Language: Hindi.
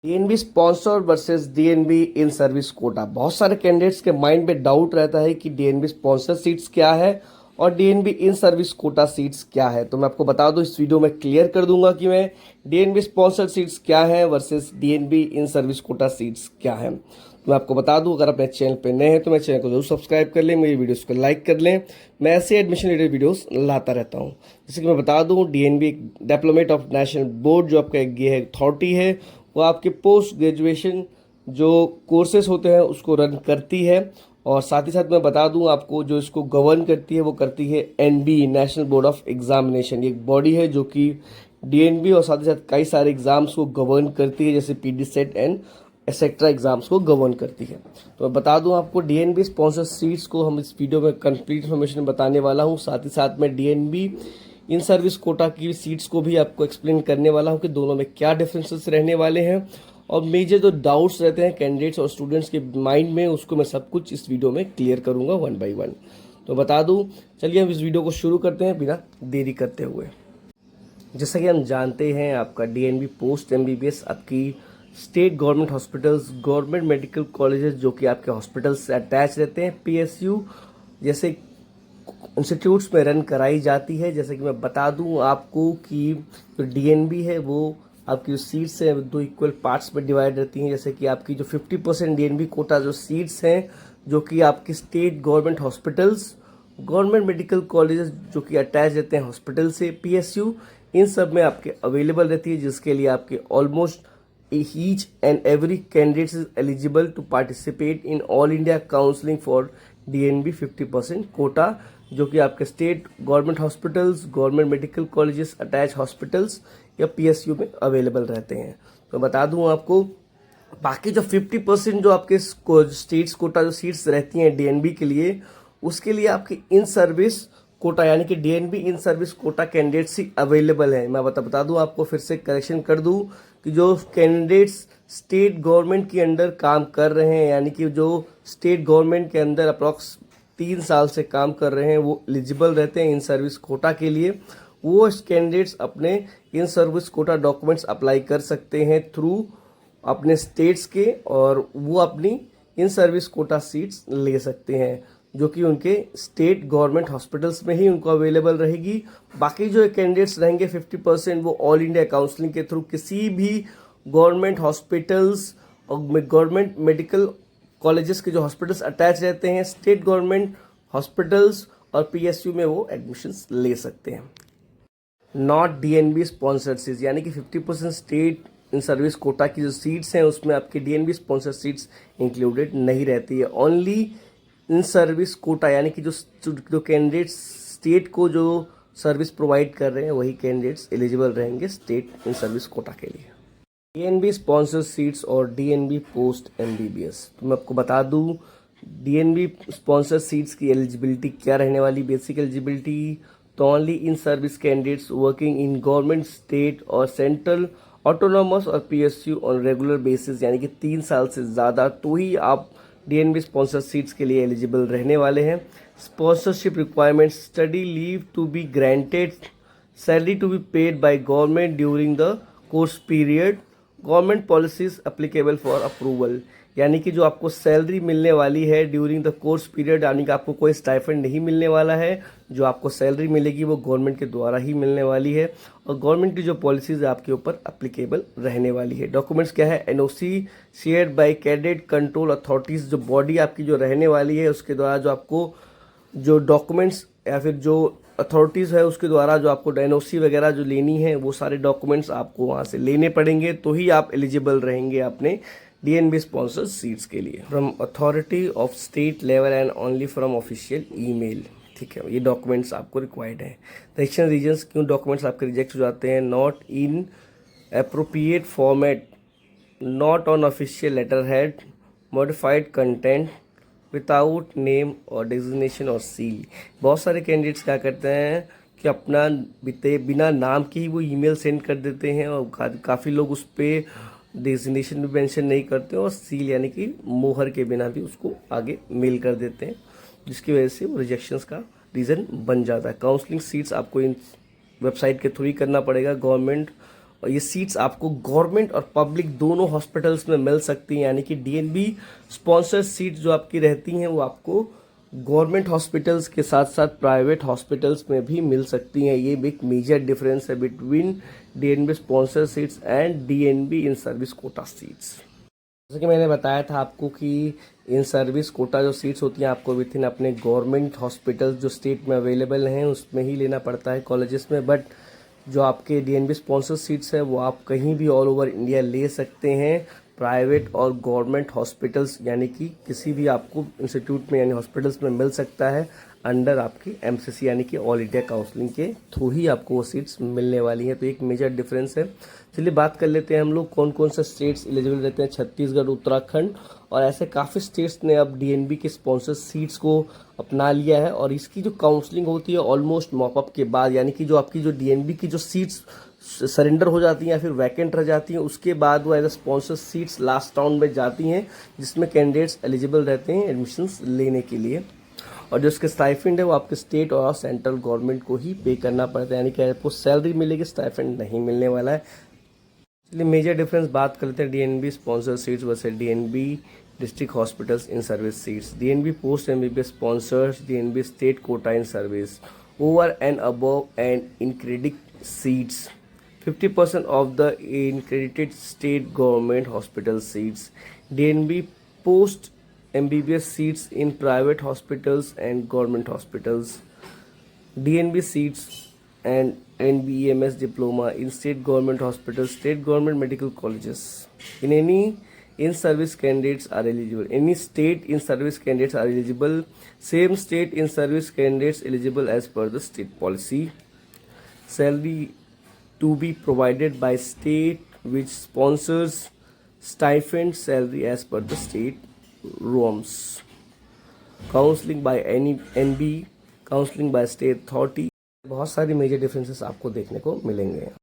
DNB sponsor versus DNB in service quota. बहुत सारे कैंडिडेट्स के माइंड में डाउट रहता है कि डीएनबी स्पॉन्सर सीट्स क्या है और DNB in service Kota seats क्या है। तो मैं आपको बता दूं, इस वीडियो में क्लियर कर दूंगा कि मैं डीएनबी स्पॉन्सर सीट्स क्या है versus DNB in service Kota seats क्या है। तो मैं आपको बता दूं, अगर अपने चैनल पे नए हैं तो मेरे चैनल को जरूर सब्सक्राइब कर लें, मेरी वीडियोस को लाइक कर लें। मैं ऐसे एडमिशन रिलेटेड वीडियोस लाता रहता हूं। जैसे कि मैं बता दूं, DNB diplomat of national board जो आपका ये है अथॉरिटी है, वो आपके पोस्ट ग्रेजुएशन जो कोर्सेज होते हैं उसको रन करती है। और साथ ही साथ मैं बता दूं आपको, जो इसको गवर्न करती है वो करती है NB, national board of examination. ये एक बॉडी है जो कि डीएनबी और साथ ही साथ कई सारे एग्जाम्स को गवर्न करती है, जैसे PD set and etcetera exams को गवर्न करती है। तो मैं बता दूं आपको, डीएनबी स्पॉन्सर सीट्स को हम इस वीडियो में कंप्लीट इन्फॉर्मेशन बताने वाला हूं। साथ ही साथ में डीएनबी इन सर्विस कोटा की सीट्स को भी आपको एक्सप्लेन करने वाला हूं कि दोनों में क्या डिफरेंसेस रहने वाले हैं, और मेजर जो डाउट्स रहते हैं कैंडिडेट्स और स्टूडेंट्स के माइंड में, उसको मैं सब कुछ इस वीडियो में क्लियर करूंगा वन बाय वन। तो बता दूं, चलिए हम इस वीडियो को शुरू करते हैं बिना देरी करते हुए। जैसा कि हम जानते हैं, आपका डीएनबी पोस्ट एमबीबीएस आपकी state government hospitals, government medical colleges जो कि आपके हॉस्पिटल्स से अटैच रहते हैं, पीएसयू जैसे इंस्टीट्यूट्स में रन कराई जाती है। जैसे कि मैं बता दूं आपको कि जो डीएनबी है वो आपकी जो सीट्स हैं दो इक्वल पार्ट्स में डिवाइड रहती हैं। जैसे कि आपकी जो 50% डीएनबी कोटा जो सीट्स हैं, जो कि आपकी state government hospitals, government medical colleges जो कि अटैच रहते हैं हॉस्पिटल से, पीएसयू, इन सब में आपके अवेलेबल रहती है, जिसके लिए आपके almost each and every candidate is eligible to participate in all India counseling for DNB 50% Kota, जो कि आपके state government hospitals, government medical colleges, attach hospitals या पीएसयू में अवेलेबल रहते हैं। तो बता दूं आपको, बाकी जो 50% जो आपके स्टेट्स कोटा जो सीट्स रहती हैं डीएनबी के लिए, उसके लिए आपकी इन सर्विस कोटा यानी कि DNB in service quota candidates ही अवेलेबल है। मैं बता दूं आपको, फिर से करेक्शन कर दूं कि जो कैंडिडेट्स स्टेट गवर्नमेंट के अंडर काम कर रहे हैं, यानी कि जो स्टेट गवर्नमेंट के अंदर अप्रॉक्स 3 साल से काम कर रहे हैं, वो एलिजिबल रहते हैं इन सर्विस कोटा के लिए। वो कैंडिडेट्स अपने in service quota documents apply कर सकते हैं थ्रू अपने स्टेट्स के, और वो अपनी इन सर्विस कोटा सीट्स ले सकते हैं, जो कि उनके स्टेट गवर्नमेंट हॉस्पिटल्स में ही उनको अवेलेबल रहेगी। बाकी जो कैंडिडेट्स रहेंगे 50%, वो ऑल इंडिया काउंसलिंग के थ्रू किसी भी गवर्नमेंट हॉस्पिटल्स और गवर्नमेंट मेडिकल कॉलेजेस के जो हॉस्पिटल्स अटैच रहते हैं स्टेट गवर्नमेंट हॉस्पिटल्स और पीएसयू में, वो एडमिशन्स ले सकते हैं। नॉट डीएनबी स्पॉन्सर्ड सीट्स, यानी कि 50% स्टेट इन सर्विस कोटा की जो सीट्स हैं उसमें आपकी डीएनबी स्पॉन्सर्ड सीट्स इंक्लूडेड नहीं रहती है। ओनली इन सर्विस कोटा, यानी कि जो कैंडिडेट्स स्टेट को जो सर्विस प्रोवाइड कर रहे हैं वही कैंडिडेट्स एलिजिबल रहेंगे स्टेट इन सर्विस कोटा के लिए। डीएनबी स्पॉन्सर सीट्स और डीएनबी पोस्ट एमबीबीएस, तो मैं आपको बता दूं, डीएनबी स्पॉन्सर सीट्स की एलिजिबिलिटी क्या रहने वाली। बेसिक एलिजिबिलिटी तो only in service candidates working in government, state और सेंट्रल ऑटोनॉमस और पीएसयू ऑन रेगुलर बेसिस, यानी कि 3 साल से ज़्यादा, तो ही आप डीएनबी स्पॉन्सर सीट्स के लिए एलिजिबल रहने वाले हैं। Sponsorship requirements: study leave to be granted, salary to be paid by government during the course period, government policies applicable for approval, यानी कि जो आपको सैलरी मिलने वाली है ड्यूरिंग द कोर्स पीरियड, यानी कि आपको कोई स्टाइफंड नहीं मिलने वाला है। जो आपको सैलरी मिलेगी वो गवर्नमेंट के द्वारा ही मिलने वाली है, और गवर्नमेंट की जो पॉलिसीज आपके ऊपर अप्लीकेबल रहने वाली है। डॉक्यूमेंट्स क्या है? NOC shared by cadet control authorities, जो बॉडी आपकी जो रहने वाली है उसके द्वारा जो आपको जो डॉक्यूमेंट्स या फिर जो अथॉरिटीज़ है उसके द्वारा जो आपको एनओसी वगैरह जो लेनी है, वो सारे डॉक्यूमेंट्स आपको वहाँ से लेने पड़ेंगे, तो ही आप एलिजिबल रहेंगे अपने डीएनबी स्पॉन्सर सीट्स के लिए। From authority of state level and only from official email, ठीक है, ये डॉक्यूमेंट्स आपको रिक्वायर्ड है। सेक्शन रीजन्स, क्यों डॉक्यूमेंट्स आपके रिजेक्ट हो जाते हैं? Not in appropriate format, not on official letter head, modified content, without name और डेजिग्नेशन और सील। बहुत सारे कैंडिडेट्स क्या करते हैं कि अपना बिना नाम के ही वो ईमेल सेंड कर देते हैं, और काफ़ी लोग उस पर डेजिग्नेशन भी मेंशन नहीं करते और सील यानी कि मोहर के बिना भी उसको आगे मेल कर देते हैं, जिसकी वजह से वो रिजेक्शंस का रीज़न बन जाता है। काउंसलिंग सीट्स आपको इन वेबसाइट के थ्रू ही करना पड़ेगा, गवर्नमेंट और ये सीट्स आपको गवर्नमेंट और पब्लिक दोनों हॉस्पिटल्स में मिल सकती हैं, यानी कि डीएनबी स्पॉन्सर सीट जो आपकी रहती हैं वो आपको गवर्नमेंट हॉस्पिटल्स के साथ साथ प्राइवेट हॉस्पिटल्स में भी मिल सकती हैं। ये एक मेजर डिफरेंस है between DNB sponsor seats and DNB in service Kota seats. जैसे कि मैंने बताया था आपको कि इन सर्विस कोटा जो सीट्स होती हैं आपको विथिन अपने गवर्नमेंट हॉस्पिटल जो स्टेट में अवेलेबल हैं उसमें ही लेना पड़ता है कॉलेजेस में, बट जो आपके डीएनबी स्पॉन्सर सीट्स है वो आप कहीं भी ऑल ओवर इंडिया ले सकते हैं, प्राइवेट और गवर्नमेंट हॉस्पिटल्स यानी कि किसी भी आपको इंस्टीट्यूट में यानी हॉस्पिटल्स में मिल सकता है अंडर आपकी एमसीसी यानी कि ऑल इंडिया काउंसलिंग के थ्रू ही आपको वो सीट्स मिलने वाली हैं। तो एक मेजर डिफरेंस है। चलिए बात कर लेते हैं हम लोग कौन कौन से स्टेट्स एलिजिबल रहते हैं। छत्तीसगढ़, उत्तराखंड और ऐसे काफ़ी स्टेट्स ने अब डीएनबी के स्पॉन्सर सीट्स को अपना लिया है और इसकी जो काउंसलिंग होती है ऑलमोस्ट मॉपअप के बाद, यानी कि जो आपकी जो डीएनबी की जो सीट्स सरेंडर हो जाती हैं या फिर वैकेंट रह जाती हैं उसके बाद वो as a sponsor seats last round में जाती हैं जिसमें कैंडिडेट्स एलिजिबल रहते हैं एडमिशन्स लेने के लिए। और जो इसके स्टाइफेंड है वो आपके स्टेट और सेंट्रल गवर्नमेंट को ही पे करना पड़ता है, यानी कि आपको सैलरी मिलेगी, स्टाइफेंड नहीं मिलने वाला है। चलिए मेजर डिफरेंस बात करते हैं DNB sponsor seats versus DNB district hospitals in service seats. DNB post MBBS sponsors DNB state quota in service over and above and in credit seats 50% of the accredited state government hospital seats. DNB post MBBS seats in private hospitals and government hospitals. DNB seats and NBEMS diploma in state government hospitals, state government medical colleges. In any in-service candidates are eligible. Any state in-service candidates are eligible. Same state in-service candidates eligible as per the state policy. Salary to be provided by state which sponsors stipend salary as per the state norms. Counseling by NB, counseling by state authority. बहुत सारी मेजर डिफरेंसेस आपको देखने को मिलेंगे।